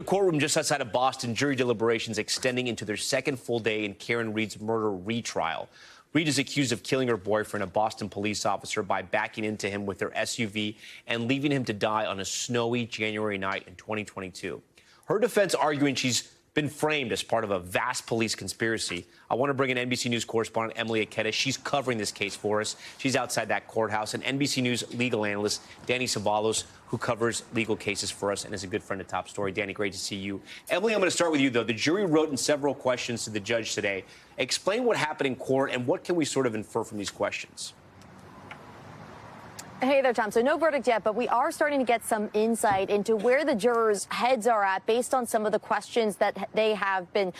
The courtroom just outside of Boston, jury deliberations extending into their second full day in Karen Read's murder retrial. Read is accused of killing her boyfriend, a Boston police officer, by backing into him with her SUV and leaving him to die on a snowy January night in 2022. Her defense arguing she's been framed as part of a vast police conspiracy. I want to bring in NBC News correspondent Emilie Ikeda. She's covering this case for us. She's outside that courthouse. And NBC News legal analyst Danny Cevallos, who covers legal cases for us and is a good friend of Top Story. Danny, great to see you. Emilie, I'm going to start with you, though. The jury wrote in several questions to the judge today. Explain what happened in court and what can we sort of infer from these questions? Hey there, Tom. So no verdict yet, but we are starting to get some insight into where the jurors' heads are at based on some of the questions that they have been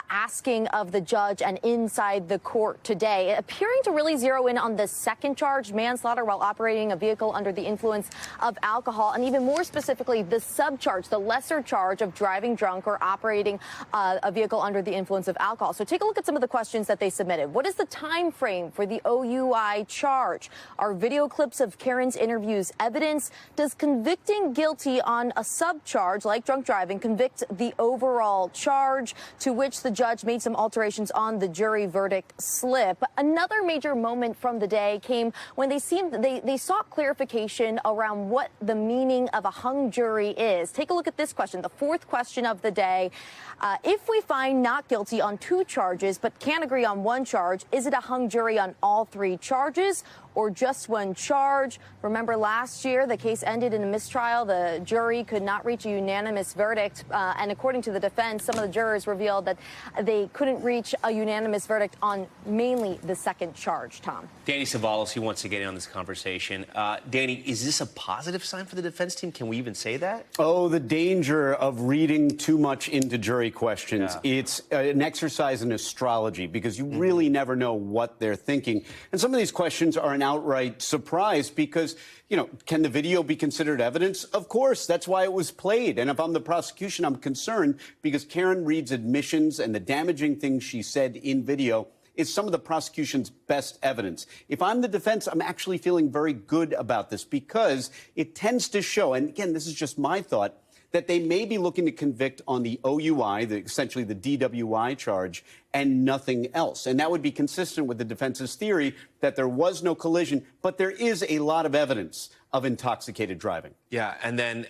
asking of the judge and inside the court today, appearing to really zero in on the second charge, manslaughter while operating a vehicle under the influence of alcohol, and even more specifically, the subcharge, the lesser charge of driving drunk or operating a vehicle under the influence of alcohol. So take a look at some of the questions that they submitted. What is the time frame for the OUI charge? Are video clips of Karen's interviews evidence? Does convicting guilty on a subcharge like drunk driving convict the overall charge? To which the judge made some alterations on the jury verdict slip. Another major moment from the day came when they sought clarification around what the meaning of a hung jury is. Take a look at this question, the fourth question of the day. If we find not guilty on two charges but can't agree on one charge, is it a hung jury on all three charges or just one charge? Remember last year, the case ended in a mistrial. The jury could not reach a unanimous verdict. And according to the defense, some of the jurors revealed that they couldn't reach a unanimous verdict on mainly the second charge, Tom. Danny Cevallos, he wants to get in on this conversation. Danny, is this a positive sign for the defense team? Can we even say that? Oh, the danger of reading too much into jury questions. Yeah. It's an exercise in astrology because you really never know what they're thinking. And some of these questions are an outright surprise because, you know, can the video be considered evidence? Of course, that's why it was played. And if I'm the prosecution, I'm concerned because Karen Read's admissions and the damaging things she said in video is some of the prosecution's best evidence. If I'm the defense, I'm actually feeling very good about this because it tends to show, and again, this is just my thought, that they may be looking to convict on the OUI, essentially the DWI charge, and nothing else. And that would be consistent with the defense's theory that there was no collision, but there is a lot of evidence of intoxicated driving. Yeah, and then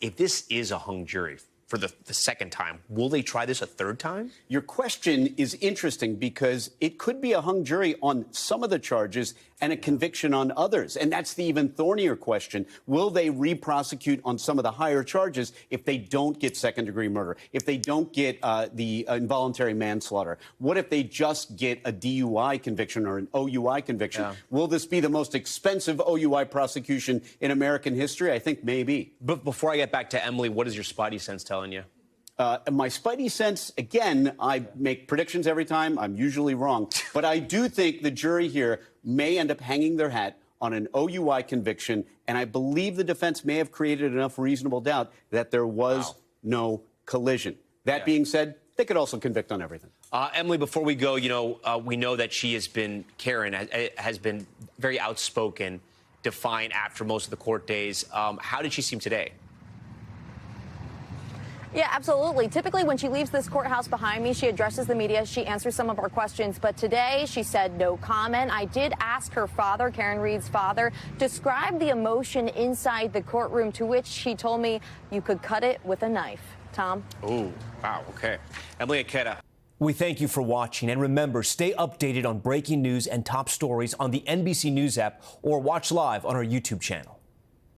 if this is a hung jury for the second time, will they try this a third time? Your question is interesting because it could be a hung jury on some of the charges and a conviction on others. And that's the even thornier question. Will they re-prosecute on some of the higher charges if they don't get second-degree murder, if they don't get the involuntary manslaughter? What if they just get a DUI conviction or an OUI conviction? Yeah. Will this be the most expensive OUI prosecution in American history? I think maybe. But before I get back to Emilie, what does your spidey sense telling you? My spidey sense, again, I make predictions every time. I'm usually wrong. But I do think the jury here may end up hanging their hat on an OUI conviction. And I believe the defense may have created enough reasonable doubt that there was no collision. That being said, they could also convict on everything. Emilie, before we go, you know, we know that Karen has been very outspoken, defiant after most of the court days. How did she seem today? Yeah, absolutely. Typically, when she leaves this courthouse behind me, she addresses the media. She answers some of our questions. But today, she said no comment. I did ask her father, Karen Read's father, describe the emotion inside the courtroom, to which he told me you could cut it with a knife. Tom? Oh, wow. OK. Emilie Ikeda. We thank you for watching. And remember, stay updated on breaking news and top stories on the NBC News app or watch live on our YouTube channel.